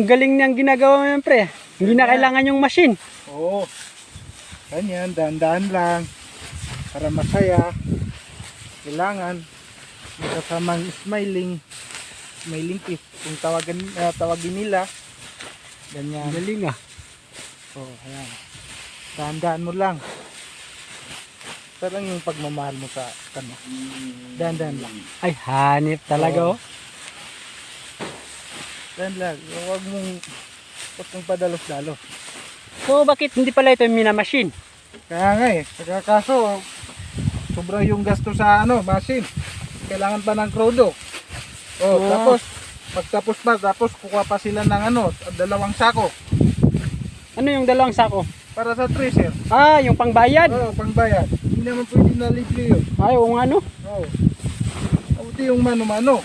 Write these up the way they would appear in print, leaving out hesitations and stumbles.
Ang galing niyang ginagawa mo yan, pre. Hindi na kailangan yung machine. Oo. Ganyan, dahan-dahan lang. Para masaya. Kailangan may kasamang smiling kiss kung tawagin nila. Ganyan. Galing ah. Oh, ayan. Dahan-dahan mo lang. Ito lang yung pagmamahal mo sa kanya. Dahan-dahan lang. Ay, hanip talaga oh. Dahan lang. Huwag mong padalos-dalos. So, bakit hindi pala ito yung minamachine? Kaya nga eh. Kaso, sobra yung gasto sa machine. Kailangan pa ng krodo. Oh, tapos, tapos kukuha pa sila ng 2 sako. Ano yung 2 sako? Para sa tracer. Ah, yung pangbayad. Oo, pangbayad. Hindi naman pwede na libre yun. Ay, o nga no. Oo. Mabuti yung mano-mano.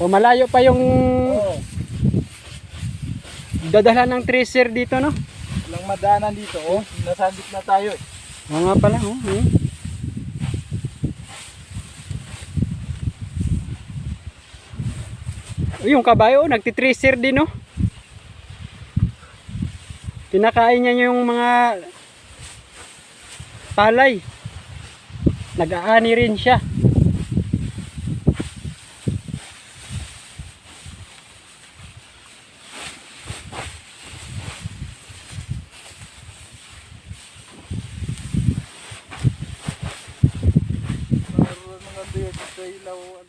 O malayo pa yung Oo. dadala ng tracer dito no. Walang madaanan dito. Oh, nasandit na tayo eh. Oo nga pala oh. Yung kabayo nagti-tracer din no. Kinakain niya yung mga palay. Nag-aani rin siya. Mga biyos sa ilaw.